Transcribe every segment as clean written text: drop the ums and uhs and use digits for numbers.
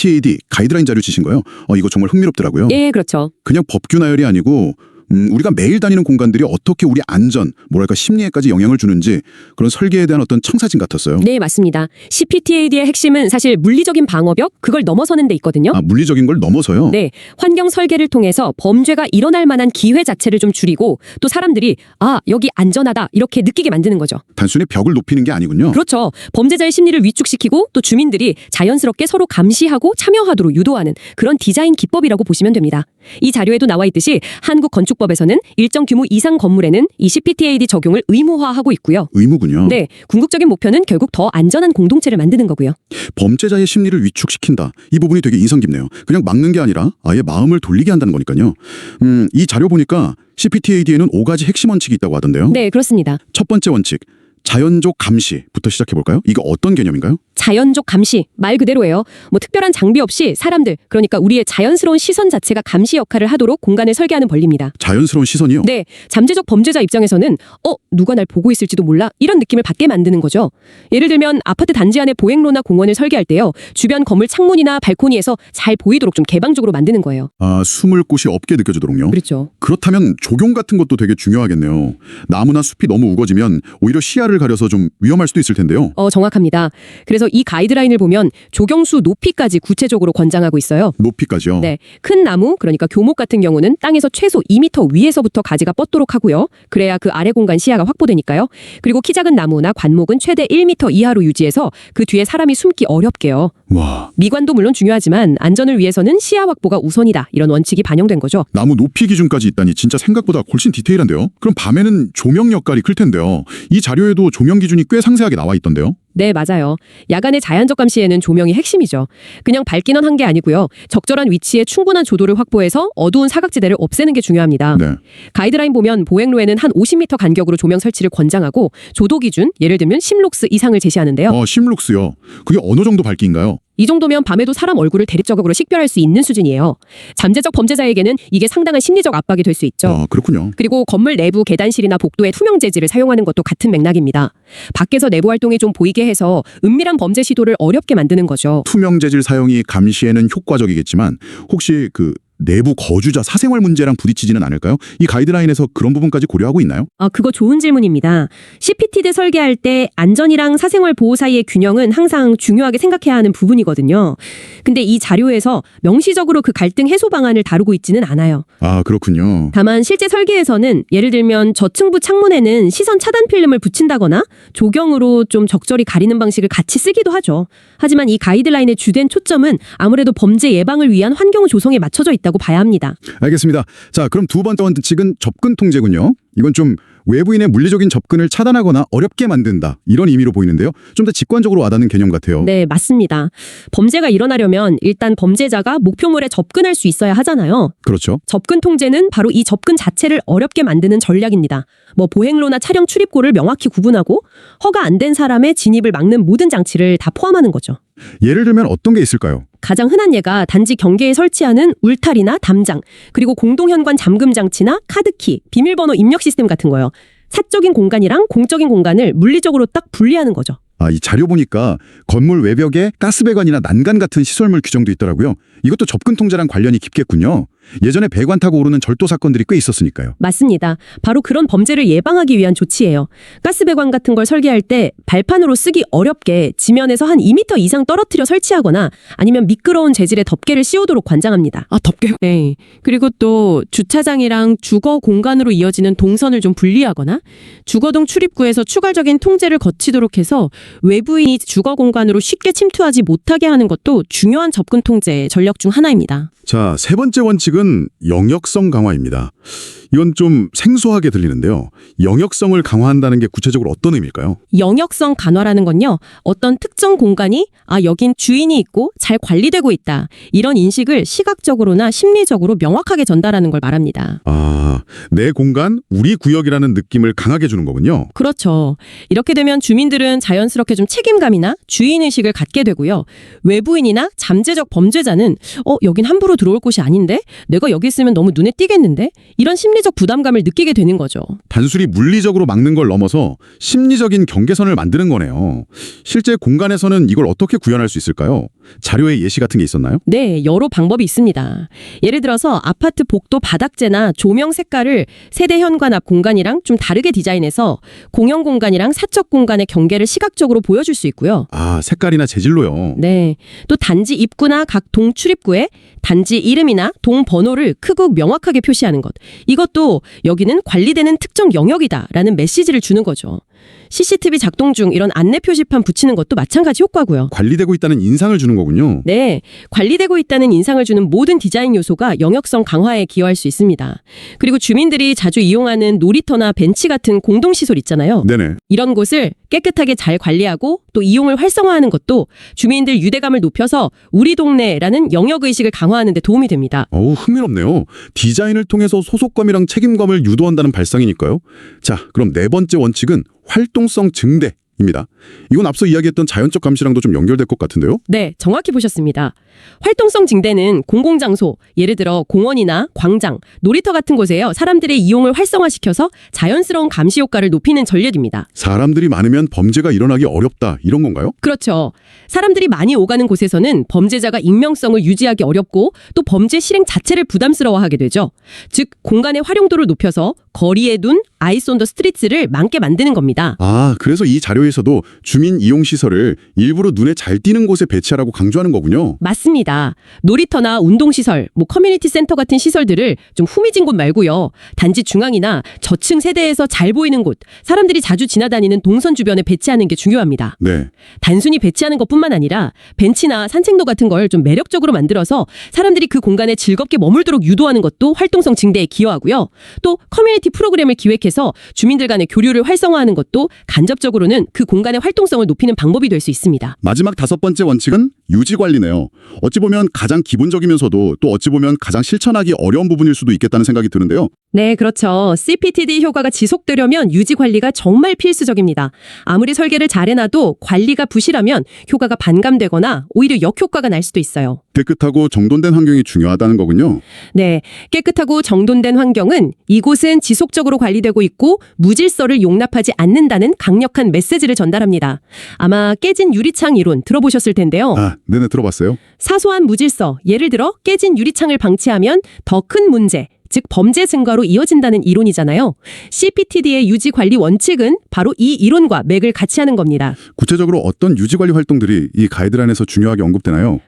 CPTAD 가이드라인 자료 주신 거요? 이거 정말 흥미롭더라고요. 예, 그렇죠. 그냥 법규 나열이 아니고 우리가 매일 다니는 공간들이 어떻게 우리 안전, 심리에까지 영향을 주는지 그런 설계에 대한 어떤 청사진 같았어요. 네, 맞습니다. CPTAD의 핵심은 사실 물리적인 방어벽, 그걸 넘어서는 데 있거든요. 물리적인 걸 넘어서요? 네, 환경 설계를 통해서 범죄가 일어날 만한 기회 자체를 좀 줄이고 또 사람들이 여기 안전하다 이렇게 느끼게 만드는 거죠. 단순히 벽을 높이는 게 아니군요. 그렇죠. 범죄자의 심리를 위축시키고 또 주민들이 자연스럽게 서로 감시하고 참여하도록 유도하는 그런 디자인 기법이라고 보시면 됩니다. 이 자료에도 나와 있듯이 한국건축법에서는 일정 규모 이상 건물에는 이 CPTAD 적용을 의무화하고 있고요. 의무군요. 네, 궁극적인 목표는 결국 더 안전한 공동체를 만드는 거고요. 범죄자의 심리를 위축시킨다. 이 부분이 되게 인상 깊네요. 그냥 막는 게 아니라 아예 마음을 돌리게 한다는 거니까요. 이 자료 보니까 CPTAD에는 5가지 핵심 원칙이 있다고 하던데요. 네, 그렇습니다. 첫 번째 원칙, 자연적 감시부터 시작해볼까요? 이거 어떤 개념인가요? 자연적 감시, 말 그대로예요. 특별한 장비 없이 사람들, 그러니까 우리의 자연스러운 시선 자체가 감시 역할을 하도록 공간을 설계하는 권리입니다. 자연스러운 시선이요? 네, 잠재적 범죄자 입장에서는 누가 날 보고 있을지도 몰라 이런 느낌을 받게 만드는 거죠. 예를 들면 아파트 단지 안에 보행로나 공원을 설계할 때요. 주변 건물 창문이나 발코니에서 잘 보이도록 좀 개방적으로 만드는 거예요. 숨을 곳이 없게 느껴지도록요? 그렇죠. 그렇다면 조경 같은 것도 되게 중요하겠네요. 나무나 숲이 너무 우거지면 오히려 시야를 가려서 좀 위험할 수도 있을 텐데요. 정확합니다. 그래서 이 가이드라인을 보면 조경수 높이까지 구체적으로 권장하고 있어요. 높이까지요? 네, 큰 나무, 그러니까 교목 같은 경우는 땅에서 최소 2m 위에서부터 가지가 뻗도록 하고요. 그래야 그 아래 공간 시야가 확보되니까요. 그리고 키 작은 나무나 관목은 최대 1m 이하로 유지해서 그 뒤에 사람이 숨기 어렵게요. 와. 미관도 물론 중요하지만 안전을 위해서는 시야 확보가 우선이다. 이런 원칙이 반영된 거죠. 나무 높이 기준까지 있다니 진짜 생각보다 훨씬 디테일한데요? 그럼 밤에는 조명 역할이 클 텐데요. 이 자료에도 조명 기준이 꽤 상세하게 나와 있던데요? 네, 맞아요. 야간의 자연적 감시에는 조명이 핵심이죠. 그냥 밝기는 한 게 아니고요. 적절한 위치에 충분한 조도를 확보해서 어두운 사각지대를 없애는 게 중요합니다. 네. 가이드라인 보면 보행로에는 한 50m 간격으로 조명 설치를 권장하고 조도 기준, 예를 들면 10룩스 이상을 제시하는데요. 10룩스요? 그게 어느 정도 밝기인가요? 이 정도면 밤에도 사람 얼굴을 대립적으로 식별할 수 있는 수준이에요. 잠재적 범죄자에게는 이게 상당한 심리적 압박이 될 수 있죠. 그렇군요. 그리고 건물 내부 계단실이나 복도에 투명 재질을 사용하는 것도 같은 맥락입니다. 밖에서 내부 활동이 좀 보이게 해서 은밀한 범죄 시도를 어렵게 만드는 거죠. 투명 재질 사용이 감시에는 효과적이겠지만 혹시 내부 거주자 사생활 문제랑 부딪히지는 않을까요? 이 가이드라인에서 그런 부분까지 고려하고 있나요? 그거 좋은 질문입니다. CPTD 설계할 때 안전이랑 사생활 보호 사이의 균형은 항상 중요하게 생각해야 하는 부분이거든요. 근데 이 자료에서 명시적으로 그 갈등 해소 방안을 다루고 있지는 않아요. 그렇군요. 다만 실제 설계에서는 예를 들면 저층부 창문에는 시선 차단 필름을 붙인다거나 조경으로 좀 적절히 가리는 방식을 같이 쓰기도 하죠. 하지만 이 가이드라인의 주된 초점은 아무래도 범죄 예방을 위한 환경 조성에 맞춰져 있다고 봐야 합니다. 알겠습니다. 자, 그럼 두 번째 원칙은 접근 통제군요. 이건 좀 외부인의 물리적인 접근을 차단하거나 어렵게 만든다. 이런 의미로 보이는데요. 좀 더 직관적으로 와닿는 개념 같아요. 네, 맞습니다. 범죄가 일어나려면 일단 범죄자가 목표물에 접근할 수 있어야 하잖아요. 그렇죠. 접근 통제는 바로 이 접근 자체를 어렵게 만드는 전략입니다. 보행로나 차량 출입구를 명확히 구분하고 허가 안 된 사람의 진입을 막는 모든 장치를 다 포함하는 거죠. 예를 들면 어떤 게 있을까요? 가장 흔한 예가 단지 경계에 설치하는 울타리나 담장, 그리고 공동현관 잠금 장치나 카드키, 비밀번호 입력 시스템 같은 거요. 사적인 공간이랑 공적인 공간을 물리적으로 딱 분리하는 거죠. 이 자료 보니까 건물 외벽에 가스배관이나 난간 같은 시설물 규정도 있더라고요. 이것도 접근 통제랑 관련이 깊겠군요. 예전에 배관 타고 오르는 절도 사건들이 꽤 있었으니까요. 맞습니다. 바로 그런 범죄를 예방하기 위한 조치예요. 가스배관 같은 걸 설계할 때 발판으로 쓰기 어렵게 지면에서 한 2m 이상 떨어뜨려 설치하거나 아니면 미끄러운 재질의 덮개를 씌우도록 권장합니다. 덮개. 네. 그리고 또 주차장이랑 주거 공간으로 이어지는 동선을 좀 분리하거나 주거동 출입구에서 추가적인 통제를 거치도록 해서 외부인이 주거 공간으로 쉽게 침투하지 못하게 하는 것도 중요한 접근 통제 전략 중 하나입니다. 자, 세 번째 원칙은 영역성 강화입니다. 이건 좀 생소하게 들리는데요. 영역성을 강화한다는 게 구체적으로 어떤 의미일까요? 영역성 간화라는 건요. 어떤 특정 공간이 여긴 주인이 있고 잘 관리되고 있다. 이런 인식을 시각적으로나 심리적으로 명확하게 전달하는 걸 말합니다. 내 공간, 우리 구역이라는 느낌을 강하게 주는 거군요. 그렇죠. 이렇게 되면 주민들은 자연스럽게 좀 책임감이나 주인의식을 갖게 되고요. 외부인이나 잠재적 범죄자는 여긴 함부로 들어올 곳이 아닌데? 내가 여기 있으면 너무 눈에 띄겠는데? 이런 심리적 부담감을 느끼게 되는 거죠. 단순히 물리적으로 막는 걸 넘어서 심리적인 경계선을 만드는 거네요. 실제 공간에서는 이걸 어떻게 구현할 수 있을까요? 자료에 예시 같은 게 있었나요? 네, 여러 방법이 있습니다. 예를 들어서 아파트 복도 바닥재나 조명 색깔을 세대 현관 앞 공간이랑 좀 다르게 디자인해서 공영 공간이랑 사적 공간의 경계를 시각적으로 보여줄 수 있고요. 아, 색깔이나 재질로요. 네, 또 단지 입구나 각 동 출입구에 단지 이름이나 동 번호를 크고 명확하게 표시하는 것. 이것도 여기는 관리되는 특정 영역이다라는 메시지를 주는 거죠. CCTV 작동 중 이런 안내 표시판 붙이는 것도 마찬가지 효과고요. 관리되고 있다는 인상을 주는 거군요. 네, 관리되고 있다는 인상을 주는 모든 디자인 요소가 영역성 강화에 기여할 수 있습니다. 그리고 주민들이 자주 이용하는 놀이터나 벤치 같은 공동시설 있잖아요. 네네. 이런 곳을 깨끗하게 잘 관리하고 또 이용을 활성화하는 것도 주민들 유대감을 높여서 우리 동네라는 영역의식을 강화하는 데 도움이 됩니다. 어우, 흥미롭네요. 디자인을 통해서 소속감이랑 책임감을 유도한다는 발상이니까요. 자, 그럼 네 번째 원칙은 활동성 증대입니다. 이건 앞서 이야기했던 자연적 감시랑도 좀 연결될 것 같은데요. 네, 정확히 보셨습니다. 활동성 증대는 공공장소, 예를 들어 공원이나 광장, 놀이터 같은 곳에요. 사람들의 이용을 활성화시켜서 자연스러운 감시 효과를 높이는 전략입니다. 사람들이 많으면 범죄가 일어나기 어렵다, 이런 건가요? 그렇죠. 사람들이 많이 오가는 곳에서는 범죄자가 익명성을 유지하기 어렵고 또 범죄 실행 자체를 부담스러워하게 되죠. 즉, 공간의 활용도를 높여서 거리에 둔 아이스 온 더 스트리트를 많게 만드는 겁니다. 아, 그래서 이 자료에서도 주민 이용 시설을 일부러 눈에 잘 띄는 곳에 배치하라고 강조하는 거군요. 맞습니다. 놀이터나 운동시설, 커뮤니티 센터 같은 시설들을 좀 후미진 곳 말고요. 단지 중앙이나 저층 세대에서 잘 보이는 곳, 사람들이 자주 지나다니는 동선 주변에 배치하는 게 중요합니다. 네. 단순히 배치하는 것뿐만 아니라 벤치나 산책로 같은 걸 좀 매력적으로 만들어서 사람들이 그 공간에 즐겁게 머물도록 유도하는 것도 활동성 증대에 기여하고요. 또 커뮤니티 프로그램을 기획해서 주민들 간의 교류를 활성화하는 것도 간접적으로는 그 공간의 활동성을 높이는 방법이 될 수 있습니다. 마지막 다섯 번째 원칙은 유지 관리네요. 어찌 보면 가장 기본적이면서도 또 어찌 보면 가장 실천하기 어려운 부분일 수도 있겠다는 생각이 드는데요. 네, 그렇죠. CPTD 효과가 지속되려면 유지 관리가 정말 필수적입니다. 아무리 설계를 잘 해놔도 관리가 부실하면 효과가 반감되거나 오히려 역효과가 날 수도 있어요. 깨끗하고 정돈된 환경이 중요하다는 거군요. 네, 깨끗하고 정돈된 환경은 이곳은 지속적으로 관리되고 있고 무질서를 용납하지 않는다는 강력한 메시지를 전달합니다. 아마 깨진 유리창 이론 들어보셨을 텐데요. 아, 네네, 들어봤어요. 사소한 무질서, 예를 들어 깨진 유리창을 방치하면 더 큰 문제, 즉 범죄 증가로 이어진다는 이론이잖아요. CPTD의 유지 관리 원칙은 바로 이 이론과 맥을 같이 하는 겁니다. 구체적으로 어떤 유지 관리 활동들이 이 가이드라인에서 중요하게 언급되나요?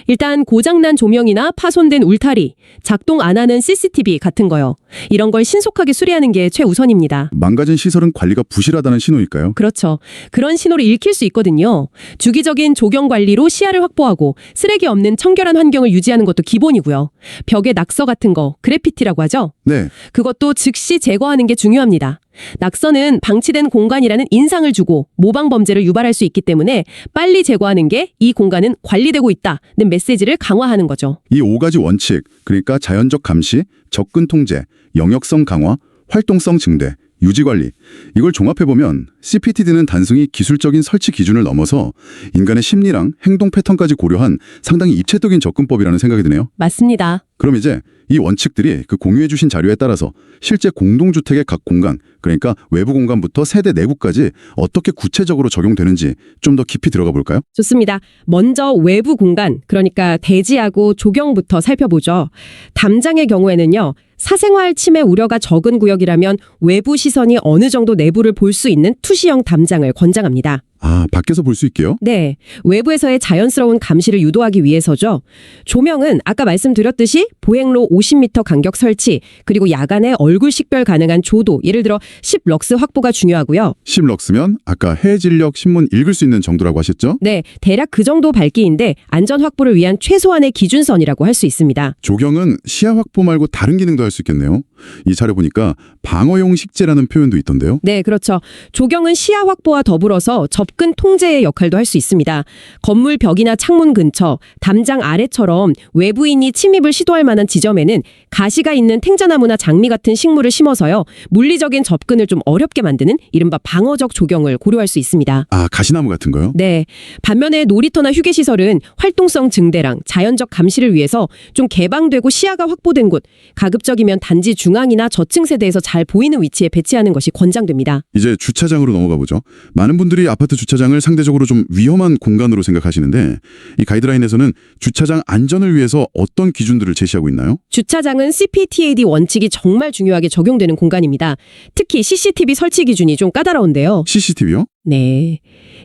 일단 고장난 조명이나 파손된 울타리, 작동 안 하는 CCTV 같은 거요. 이런 걸 신속하게 수리하는 게 최우선입니다. 망가진 시설은 관리가 부실하다는 신호일까요? 그렇죠. 그런 신호를 읽힐 수 있거든요. 주기적인 조경 관리로 시야를 확보하고 쓰레기 없는 청결한 환경을 유지하는 것도 기본이고요. 벽에 낙서 같은 거, 그래피티라고 하죠. 네. 그것도 즉시 제거하는 게 중요합니다. 낙서는 방치된 공간이라는 인상을 주고 모방 범죄를 유발할 수 있기 때문에 빨리 제거하는 게 이 공간은 관리되고 있다는 메시지를 강화하는 거죠. 이 5가지 원칙, 그러니까 자연적 감시, 접근 통제, 영역성 강화, 활동성 증대, 유지 관리, 이걸 종합해보면 CPTD는 단순히 기술적인 설치 기준을 넘어서 인간의 심리랑 행동 패턴까지 고려한 상당히 입체적인 접근법이라는 생각이 드네요. 맞습니다. 그럼 이제 이 원칙들이 그 공유해주신 자료에 따라서 실제 공동주택의 각 공간, 그러니까 외부 공간부터 세대 내부까지 어떻게 구체적으로 적용되는지 좀 더 깊이 들어가 볼까요? 좋습니다. 먼저 외부 공간, 그러니까 대지하고 조경부터 살펴보죠. 담장의 경우에는요. 사생활 침해 우려가 적은 구역이라면 외부 시선이 어느 정도 내부를 볼 수 있는 투시형 담장을 권장합니다. 아, 밖에서 볼 수 있게요? 네, 외부에서의 자연스러운 감시를 유도하기 위해서죠. 조명은 아까 말씀드렸듯이 보행로 50m 간격 설치, 그리고 야간에 얼굴 식별 가능한 조도, 예를 들어 10럭스 확보가 중요하고요. 10럭스면 아까 해질녘 신문 읽을 수 있는 정도라고 하셨죠? 네, 대략 그 정도 밝기인데 안전 확보를 위한 최소한의 기준선이라고 할 수 있습니다. 조경은 시야 확보 말고 다른 기능도 할 수 있겠네요. 이 자료 보니까 방어용 식재라는 표현도 있던데요. 네, 그렇죠. 조경은 시야 확보와 더불어서 접근 통제의 역할도 할 수 있습니다. 건물 벽이나 창문 근처, 담장 아래처럼 외부인이 침입을 시도할 만한 지점에는 가시가 있는 탱자나무나 장미 같은 식물을 심어서요. 물리적인 접근을 좀 어렵게 만드는 이른바 방어적 조경을 고려할 수 있습니다. 아, 가시나무 같은 거요? 네. 반면에 놀이터나 휴게시설은 활동성 증대랑 자연적 감시를 위해서 좀 개방되고 시야가 확보된 곳, 가급적이면 단지 중앙이나 저층 세대에서 잘 보이는 위치에 배치하는 것이 권장됩니다. 이제 주차장으로 넘어가 보죠. 많은 분들이 아파트 주차장을 상대적으로 좀 위험한 공간으로 생각하시는데 이 가이드라인에서는 주차장 안전을 위해서 어떤 기준들을 제시하고 있나요? 주차장은 CPTAD 원칙이 정말 중요하게 적용되는 공간입니다. 특히 CCTV 설치 기준이 좀 까다로운데요. CCTV요? 네.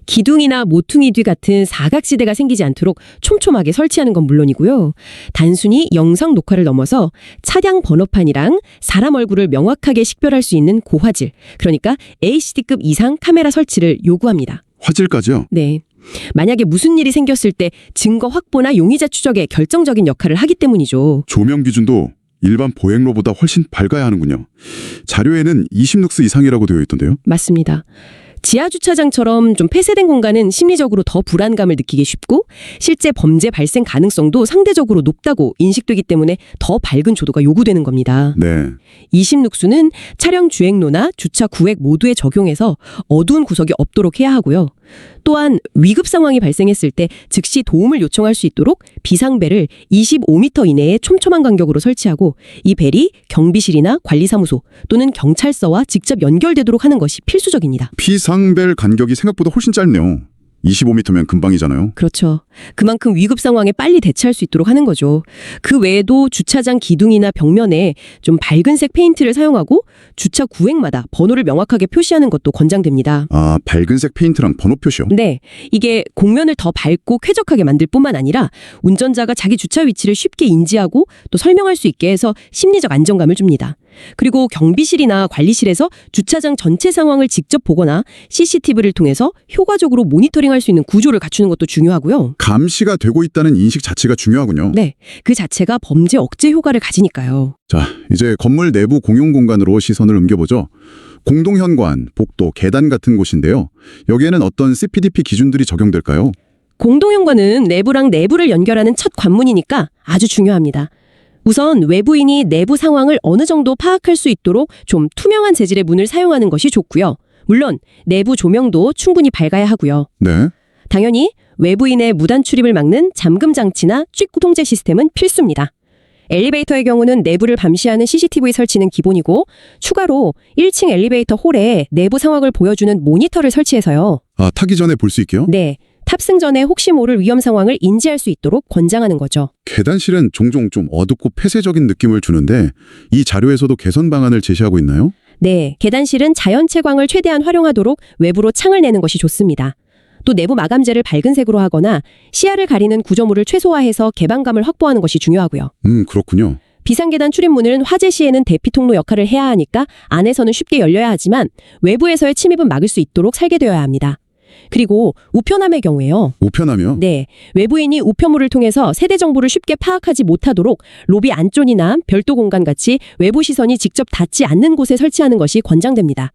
기둥이나 모퉁이 뒤 같은 사각지대가 생기지 않도록 촘촘하게 설치하는 건 물론이고요. 단순히 영상 녹화를 넘어서 차량 번호판이랑 사람 얼굴을 명확하게 식별할 수 있는 고화질, 그러니까 HD급 이상 카메라 설치를 요구합니다. 화질까지요? 네. 만약에 무슨 일이 생겼을 때 증거 확보나 용의자 추적에 결정적인 역할을 하기 때문이죠. 조명 기준도 일반 보행로보다 훨씬 밝아야 하는군요. 자료에는 20룩스 이상이라고 되어 있던데요. 맞습니다. 지하 주차장처럼 좀 폐쇄된 공간은 심리적으로 더 불안감을 느끼기 쉽고 실제 범죄 발생 가능성도 상대적으로 높다고 인식되기 때문에 더 밝은 조도가 요구되는 겁니다. 네. 20룩스는 차량 주행로나 주차 구획 모두에 적용해서 어두운 구석이 없도록 해야 하고요. 또한 위급 상황이 발생했을 때 즉시 도움을 요청할 수 있도록 비상벨을 25m 이내에 촘촘한 간격으로 설치하고 이 벨이 경비실이나 관리사무소 또는 경찰서와 직접 연결되도록 하는 것이 필수적입니다. 비상벨 간격이 생각보다 훨씬 짧네요. 25m면 금방이잖아요. 그렇죠. 그만큼 위급 상황에 빨리 대처할 수 있도록 하는 거죠. 그 외에도 주차장 기둥이나 벽면에 좀 밝은색 페인트를 사용하고 주차 구획마다 번호를 명확하게 표시하는 것도 권장됩니다. 아, 밝은색 페인트랑 번호 표시요? 네, 이게 공면을 더 밝고 쾌적하게 만들 뿐만 아니라 운전자가 자기 주차 위치를 쉽게 인지하고 또 설명할 수 있게 해서 심리적 안정감을 줍니다. 그리고 경비실이나 관리실에서 주차장 전체 상황을 직접 보거나 CCTV를 통해서 효과적으로 모니터링할 수 있는 구조를 갖추는 것도 중요하고요. 감시가 되고 있다는 인식 자체가 중요하군요. 네, 그 자체가 범죄 억제 효과를 가지니까요. 자, 이제 건물 내부 공용 공간으로 시선을 옮겨보죠. 공동현관, 복도, 계단 같은 곳인데요. 여기에는 어떤 CPDP 기준들이 적용될까요? 공동현관은 내부랑 내부를 연결하는 첫 관문이니까 아주 중요합니다. 우선 외부인이 내부 상황을 어느 정도 파악할 수 있도록 좀 투명한 재질의 문을 사용하는 것이 좋고요. 물론 내부 조명도 충분히 밝아야 하고요. 네. 당연히 외부인의 무단 출입을 막는 잠금 장치나 찍고 통제 시스템은 필수입니다. 엘리베이터의 경우는 내부를 감시하는 CCTV 설치는 기본이고 추가로 1층 엘리베이터 홀에 내부 상황을 보여주는 모니터를 설치해서요. 아, 타기 전에 볼 수 있게요? 네, 탑승 전에 혹시 모를 위험 상황을 인지할 수 있도록 권장하는 거죠. 계단실은 종종 좀 어둡고 폐쇄적인 느낌을 주는데 이 자료에서도 개선 방안을 제시하고 있나요? 네, 계단실은 자연 채광을 최대한 활용하도록 외부로 창을 내는 것이 좋습니다. 또 내부 마감재를 밝은색으로 하거나 시야를 가리는 구조물을 최소화해서 개방감을 확보하는 것이 중요하고요. 그렇군요. 비상계단 출입문은 화재 시에는 대피 통로 역할을 해야 하니까 안에서는 쉽게 열려야 하지만 외부에서의 침입은 막을 수 있도록 설계되어야 합니다. 그리고 우편함의 경우에요. 우편함이요? 네, 외부인이 우편물을 통해서 세대 정보를 쉽게 파악하지 못하도록 로비 안쪽이나 별도 공간 같이 외부 시선이 직접 닿지 않는 곳에 설치하는 것이 권장됩니다.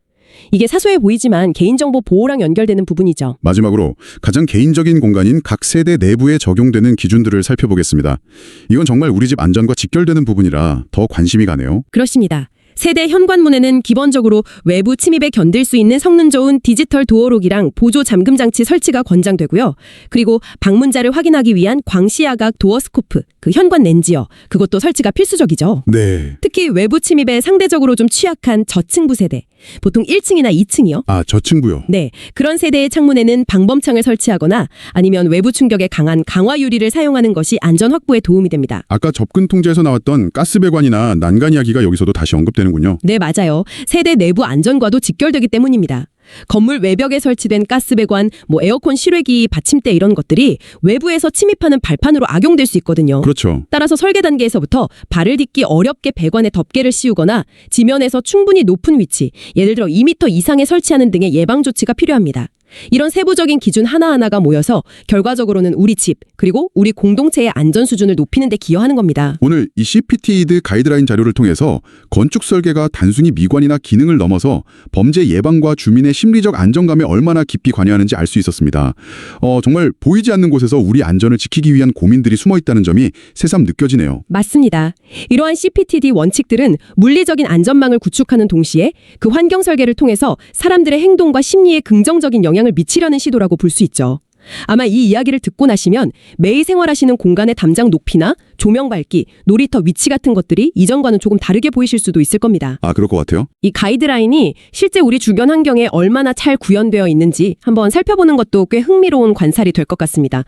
이게 사소해 보이지만 개인정보 보호랑 연결되는 부분이죠. 마지막으로 가장 개인적인 공간인 각 세대 내부에 적용되는 기준들을 살펴보겠습니다. 이건 정말 우리 집 안전과 직결되는 부분이라 더 관심이 가네요. 그렇습니다. 세대 현관문에는 기본적으로 외부 침입에 견딜 수 있는 성능 좋은 디지털 도어록이랑 보조 잠금 장치 설치가 권장되고요. 그리고 방문자를 확인하기 위한 광시야각 도어스코프, 그 현관 렌즈요. 그것도 설치가 필수적이죠. 네. 특히 외부 침입에 상대적으로 좀 취약한 저층부 세대, 보통 1층이나 2층이요. 아, 저층부요? 네, 그런 세대의 창문에는 방범창을 설치하거나 아니면 외부 충격에 강한 강화 유리를 사용하는 것이 안전 확보에 도움이 됩니다. 아까 접근 통제에서 나왔던 가스배관이나 난간 이야기가 여기서도 다시 언급되는군요. 네, 맞아요. 세대 내부 안전과도 직결되기 때문입니다. 건물 외벽에 설치된 가스배관, 에어컨 실외기, 받침대 이런 것들이 외부에서 침입하는 발판으로 악용될 수 있거든요. 그렇죠. 따라서 설계 단계에서부터 발을 딛기 어렵게 배관에 덮개를 씌우거나 지면에서 충분히 높은 위치, 예를 들어 2m 이상에 설치하는 등의 예방 조치가 필요합니다. 이런 세부적인 기준 하나하나가 모여서 결과적으로는 우리 집 그리고 우리 공동체의 안전 수준을 높이는 데 기여하는 겁니다. 오늘 이 CPTID 가이드라인 자료를 통해서 건축 설계가 단순히 미관이나 기능을 넘어서 범죄 예방과 주민의 심리적 안정감에 얼마나 깊이 관여하는지 알 수 있었습니다. 정말 보이지 않는 곳에서 우리 안전을 지키기 위한 고민들이 숨어 있다는 점이 새삼 느껴지네요. 맞습니다. 이러한 CPTD 원칙들은 물리적인 안전망을 구축하는 동시에 그 환경 설계를 통해서 사람들의 행동과 심리에 긍정적인 영향을 미치려는 시도라고 볼 수 있죠. 아마 이 이야기를 듣고 나시면 매일 생활하시는 공간의 담장 높이나 조명 밝기, 놀이터 위치 같은 것들이 이전과는 조금 다르게 보이실 수도 있을 겁니다. 아, 그럴 것 같아요. 이 가이드라인이 실제 우리 주변 환경에 얼마나 잘 구현되어 있는지 한번 살펴보는 것도 꽤 흥미로운 관찰이 될 것 같습니다.